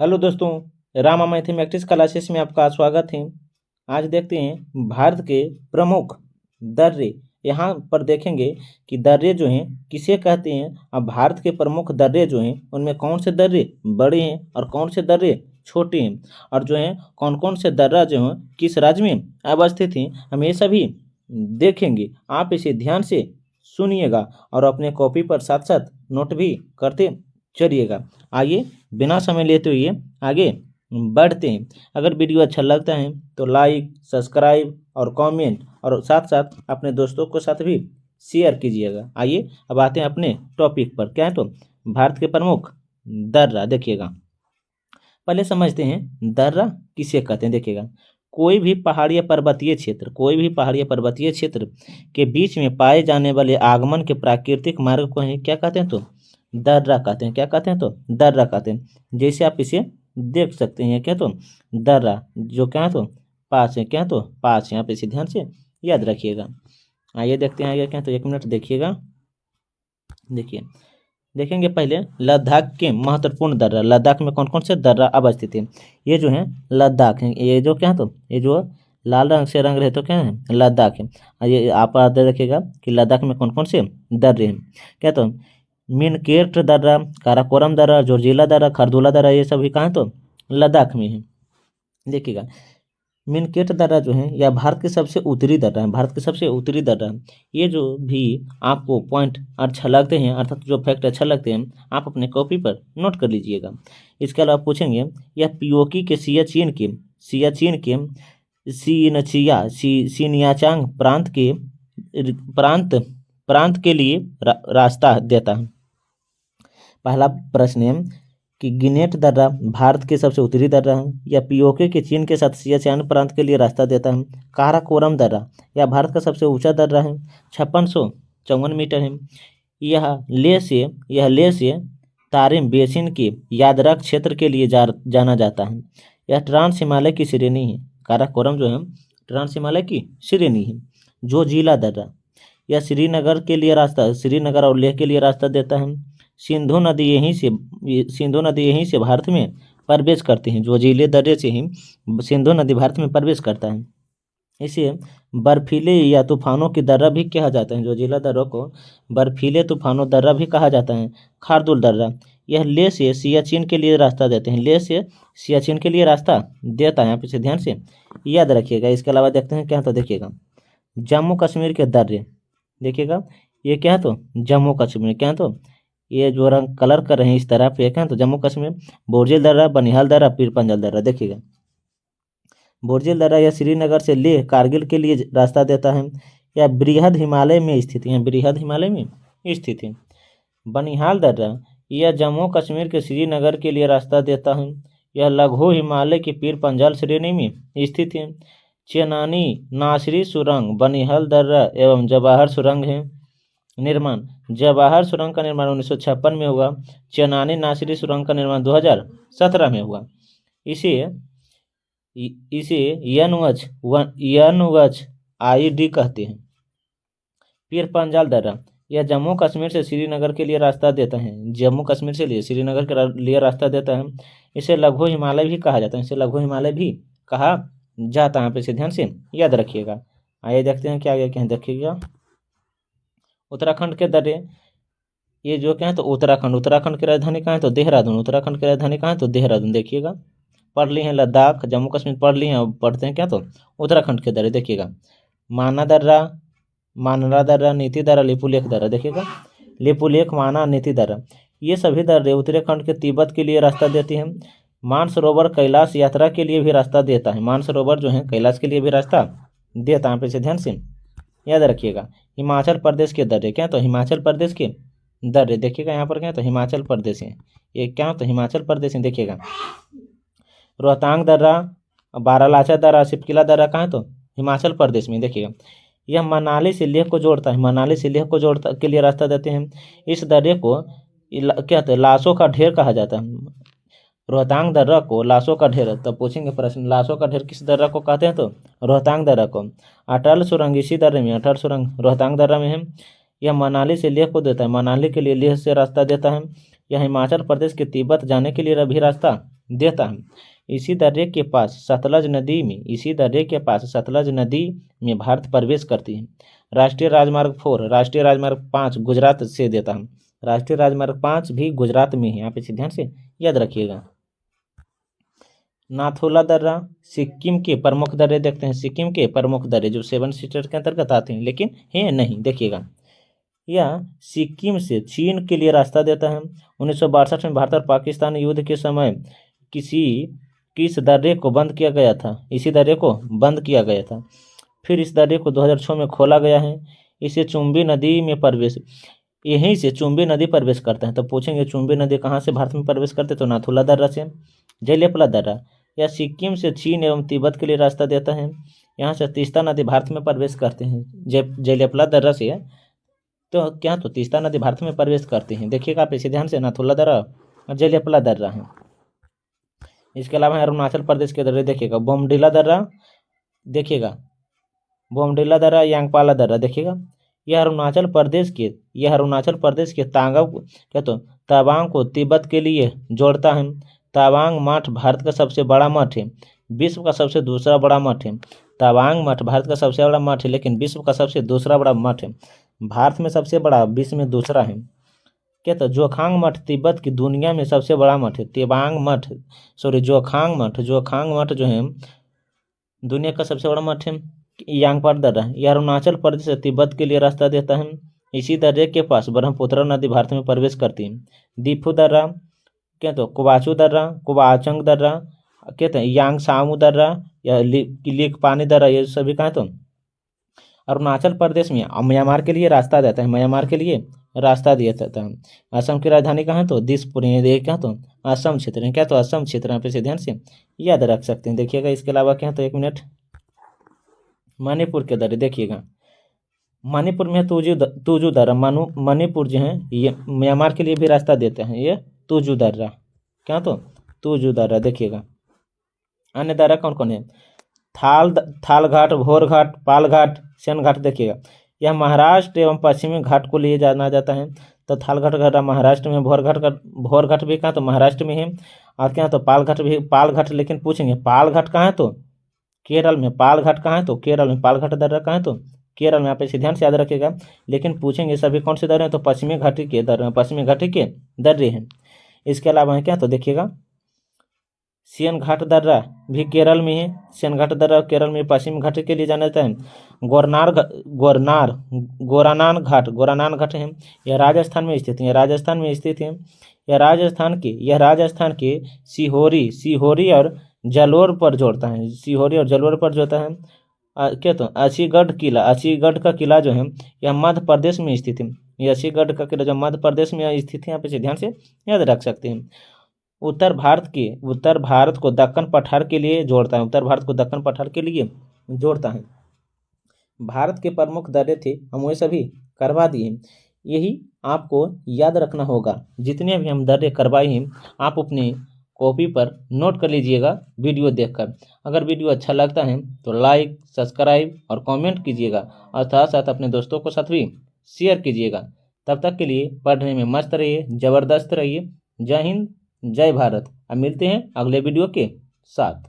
Hello दोस्तों, Rama mathematics classes में आपका स्वागत है। आज देखते हैं भारत के प्रमुख दर्रे। यहाँ पर देखेंगे कि दर्रे जो हैं किसे कहते हैं। अब भारत के प्रमुख दर्रे जो हैं उनमें कौन से दर्रे बड़े हैं और कौन से दर्रे छोटे हैं, और जो हैं कौन कौन से दर्रा जो हैं किस राज्य में अवस्थित हैं, हम ये सभी देखेंगे। आप इसे ध्यान से सुनिएगा और अपने कॉपी पर साथ साथ नोट भी करते चलिएगा। आइए बिना समय लेते हुए आगे बढ़ते हैं। अगर वीडियो अच्छा लगता है तो लाइक, सब्सक्राइब और कमेंट और साथ साथ अपने दोस्तों के साथ भी शेयर कीजिएगा। आइए अब आते हैं अपने टॉपिक पर। क्या है तो भारत के प्रमुख दर्रा देखिएगा। पहले समझते हैं दर्रा किसे कहते हैं। देखिएगा, कोई भी पहाड़ी या पर्वतीय क्षेत्र के बीच में पाए जाने वाले आगमन के प्राकृतिक मार्ग को है क्या कहते हैं तो दर्रा कहते हैं। क्या कहते हैं तो दर्रा कहते हैं। जैसे आप इसे देख सकते हैं, क्या तो दर्रा जो क्या है तो पास है, क्या तो पास है। आप इसे ध्यान से याद रखिएगा। आइए देखते हैं आगे क्या तो 1 मिनट देखिएगा। देखिए, देखेंगे पहले लद्दाख के महत्वपूर्ण दर्रा। लद्दाख में कौन कौन से दर्रा अवस्थित है। ये जो है लद्दाख है, ये जो क्या है तो ये जो लाल रंग से रंग रहे तो क्या है लद्दाख है। और ये आप रखिएगा कि लद्दाख में कौन कौन से दर्रे हैं। क्या तो मिनकेट दर्रा, काराकोरम दर्रा, जोजिला दर्रा, खरदुला दर्रा, ये सभी कहाँ तो लद्दाख में है। देखिएगा, मिनकेट दर्रा जो है यह भारत के सबसे उत्तरी दर्रा है। भारत के सबसे उत्तरी दर्रा है। ये जो भी आपको पॉइंट अच्छा लगते हैं, अर्थात जो फैक्ट अच्छा लगते हैं, आप अपने कॉपी पर नोट कर लीजिएगा। इसके अलावा पूछेंगे यह पीओकी के सियाचिन के सिनियाचांग प्रांत के लिए रास्ता देता है। पहला प्रश्न है कि गिनेट दर्रा भारत के सबसे उत्तरी दर्रा है। या पीओके के चीन के साथ सियाचिन प्रांत के लिए रास्ता देता है। काराकोरम दर्रा यह भारत का सबसे ऊंचा दर्रा है, 5654 मीटर है। यह ले से तारिम बेसिन के यादरक क्षेत्र के लिए जाना जाता है। यह ट्रांस हिमालय की श्रेणी है। काराकोरम जो है ट्रांस हिमालय की श्रेणी है। जो जिला दर्रा यह श्रीनगर और लेह के लिए रास्ता देता है। सिंधु नदी यहीं से भारत में प्रवेश करती है। जो जिले दर्रे से ही सिंधु नदी भारत में प्रवेश करता है। इसे बर्फीले या तूफानों की दर्रा भी कहा जाता है। जो जिला दर्रों को बर्फीले तूफानों दर्रा भी कहा जाता है। खारदुल दर्रा यह लेह से सियाचिन के लिए रास्ता देते हैं। लेह से सियाचिन के लिए रास्ता देता है। आप इसे ध्यान से याद रखिएगा। इसके अलावा देखते हैं क्या तो देखिएगा जम्मू कश्मीर के दर्रे। देखिएगा ये क्या है तो जम्मू कश्मीर, क्या है तो ये जो रंग कलर कर रहे हैं इस तरह पे, क्या है तो जम्मू कश्मीर। बोरजिल दर्रा, बनिहाल दर्रा, पीर पंजल दर्रा। देखिएगा, बोरजिल दर्रा या श्रीनगर से लेह कारगिल के लिए रास्ता देता है। या बृहद हिमालय में स्थित है, बृहद हिमालय में स्थित है। बनिहाल दर्रा यह जम्मू कश्मीर के श्रीनगर के लिए रास्ता देता है। यह लघु हिमालय की पीर पंजाल श्रेणी में स्थित है। चेनानी नासरी सुरंग, बनिहाल दर्रा एवं जवाहर सुरंग है निर्माण। जवाहर सुरंग का निर्माण 1956 में हुआ। चेनानी नासरी सुरंग का निर्माण 2017 में हुआ। इसे एनएच आईडी कहते हैं। पीर पंजाल दर्रा यह जम्मू कश्मीर से श्रीनगर के लिए रास्ता देता है। जम्मू कश्मीर से लिए श्रीनगर के लिए रास्ता देता है। इसे लघु हिमालय भी कहा जाता है। इसे लघु हिमालय भी कहा जाता है। आप इसे ध्यान से याद रखिएगा। आइए देखते हैं क्या आगे क्या देखिएगा। उत्तराखंड के दर्रे, ये जो क्या है तो उत्तराखंड की राजधानी कहाँ है तो देहरादून। उत्तराखंड की राजधानी कहाँ है तो देहरादून। देखिएगा, पढ़ ली हैं लद्दाख, जम्मू कश्मीर पढ़ ली हैं, अब पढ़ते हैं क्या तो उत्तराखंड के दर्रे। देखिएगा, माना दर्रा, नीति दर्रा, लिपुलेख दर्रा। देखिएगा, लिपुलेख, माना, नीति दर्रा, ये सभी दर्रे उत्तराखंड के तिब्बत के लिए रास्ता देती हैं। मानसरोवर कैलाश यात्रा के लिए भी रास्ता देता है। मानसरोवर जो है कैलाश के लिए भी रास्ता देता है। आप इसे ध्यान से याद रखिएगा। हिमाचल प्रदेश के दर्रे, क्या तो हिमाचल प्रदेश के दर्रे। देखिएगा यहाँ पर क्या तो हिमाचल प्रदेश है, ये क्या तो हिमाचल प्रदेश है। देखिएगा, रोहतांग दर्रा, बारालाचा दर्रा, सिपकिला दर्रा कहाँ है तो हिमाचल प्रदेश में। देखिएगा, यह मनाली से लेह को जोड़ता है। मनाली से लेह को जोड़ता के लिए रास्ता देते हैं। इस दर्रे को क्या तो लाशों का ढेर कहा जाता है। रोहतांग दर्रा को लाशों का ढेर, तब पूछेंगे प्रश्न लाशों का ढेर किस दर्रा को कहते हैं तो रोहतांग दर्रा को। अटल सुरंग इसी दर्रे में, अटल सुरंग रोहतांग दर्रा में है। यह मनाली से लेह को देता है। मनाली के लिए लेह से रास्ता देता है। यह हिमाचल प्रदेश के तिब्बत जाने के लिए भी रास्ता देता है। इसी दर्रे के पास सतलज नदी में भारत प्रवेश करती है। राष्ट्रीय राजमार्ग 4, राष्ट्रीय राजमार्ग 5 गुजरात से देता है। राष्ट्रीय राजमार्ग 5 भी गुजरात में है, आप इसे ध्यान से याद रखिएगा। नाथुला दर्रा, सिक्किम के प्रमुख दर्रे देखते हैं। सिक्किम के प्रमुख दर्रे जो 7 सीस्टर्स के अंतर्गत आते हैं, लेकिन है नहीं, देखिएगा। यह सिक्किम से चीन के लिए रास्ता देता है। 1962 में भारत और पाकिस्तान युद्ध के समय किस दर्रे को बंद किया गया था? इसी दर्रे को बंद किया गया था। फिर इस दर्रे को 2006 में खोला गया है। इसे चुंबी नदी में प्रवेश, यहीं से चुंबी नदी प्रवेश करता है। तो पूछेंगे चुंबी नदी कहाँ से भारत में प्रवेश करते? तो नाथुला दर्रा से। जयलेपला दर्रा, यह सिक्किम से चीन एवं तिब्बत के लिए रास्ता देता है। यहाँ से तीस्ता नदी भारत में प्रवेश करते हैं। जयलेपला दर्रा से तो क्या, तो तीस्ता नदी भारत में प्रवेश करते हैं। देखिएगा आप इसे ध्यान से, नाथुला दर्रा और जयलेपला दर्रा है। इसके अलावा अरुणाचल प्रदेश के दर्रे देखिएगा, बोमडिला दर्रा, देखिएगा बोमडिला दर्रा, यांगपाला दर्रा, देखिएगा। यह अरुणाचल प्रदेश के तवांग को तिब्बत के लिए जोड़ता है। तवांग मठ भारत का सबसे बड़ा मठ है, विश्व का सबसे दूसरा बड़ा मठ है। तवांग मठ भारत का सबसे बड़ा मठ है, लेकिन विश्व का सबसे दूसरा बड़ा मठ है। भारत में सबसे बड़ा, विश्व में दूसरा है। क्या, तो जोखांग मठ तिब्बत की दुनिया में सबसे बड़ा मठ है। जोखांग मठ जो है दुनिया का सबसे बड़ा मठ है। यांगपार दर्रा, यह अरुणाचल प्रदेश से तिब्बत के लिए रास्ता देता है। इसी दर्रे के पास ब्रह्मपुत्र नदी भारत में प्रवेश करती है। दीफू दर्रा, क्या, तो कुबाचू दर्रा, कुबाचंग दर्रा, कहते हैं यांगसामू दर्रा या लिकपानी दर्रा, ये सभी कहा तो अरुणाचल प्रदेश में म्यांमार के लिए रास्ता देता है। म्यांमार के लिए रास्ता दिया जाता है। असम की राजधानी कहाँ है? तो दिसपुर, ये क्या, तो असम क्षेत्र है। क्या, तो असम क्षेत्र, आप इसे ध्यान से याद रख सकते हैं। देखिएगा इसके अलावा क्या, तो 1 मिनट, मणिपुर के दर्रे देखिएगा। मणिपुर में तुजू दर्रा, मणिपुर जो है ये म्यांमार के लिए भी रास्ता देते हैं। ये तुजू दर्रा, क्या, तो तुजू दर्रा, देखिएगा। अन्य दर्रा कौन कौन है? थाल घाट, भोर घाट, पाल घाट, सेन घाट, देखिएगा। यह महाराष्ट्र एवं पश्चिमी घाट को लिए जाना जाता है। तो थाल घाट महाराष्ट्र में, भोर घाट भी कहाँ, तो महाराष्ट्र में है। और क्या, तो पाल घाट, लेकिन पूछेंगे पाल घाट कहाँ है? तो केरल में। पाल घाट कहाँ है? तो केरल में। पाल घाट दर्रा कहाँ है? तो केरल में। आप इसे ध्यान से याद रखिएगा। लेकिन पूछेंगे सभी कौन से दर्रे हैं? तो पश्चिमी घाटी के दर्रे हैं। इसके अलावा है क्या, तो देखिएगा सियन घाट दर्रा भी केरल में है। सियन घाट दर्रा केरल में पश्चिम घाट के लिए जाना जाता है। गोरानान घाट है, यह राजस्थान में स्थित है। यह राजस्थान के सीहोरी और जलोर पर जोड़ता है। क्या, तो असीगढ़ का किला जो है यह मध्य प्रदेश में स्थित है। यह असीगढ़ का किला जो मध्य प्रदेश में स्थित है, आप इसे ध्यान से याद रख सकते हैं। उत्तर भारत को दक्कन पठार के लिए जोड़ता है। भारत के प्रमुख दर्रे थे, हम वे सभी करवा दिए। यही आपको याद रखना होगा। जितने भी हम दर्रे करवाए हैं आप अपने कॉपी पर नोट कर लीजिएगा वीडियो देखकर। अगर वीडियो अच्छा लगता है तो लाइक, सब्सक्राइब और कमेंट कीजिएगा, और साथ साथ अपने दोस्तों को साथ भी शेयर कीजिएगा। तब तक के लिए पढ़ने में मस्त रहिए, ज़बरदस्त रहिए। जय हिंद, जय भारत। अब मिलते हैं अगले वीडियो के साथ।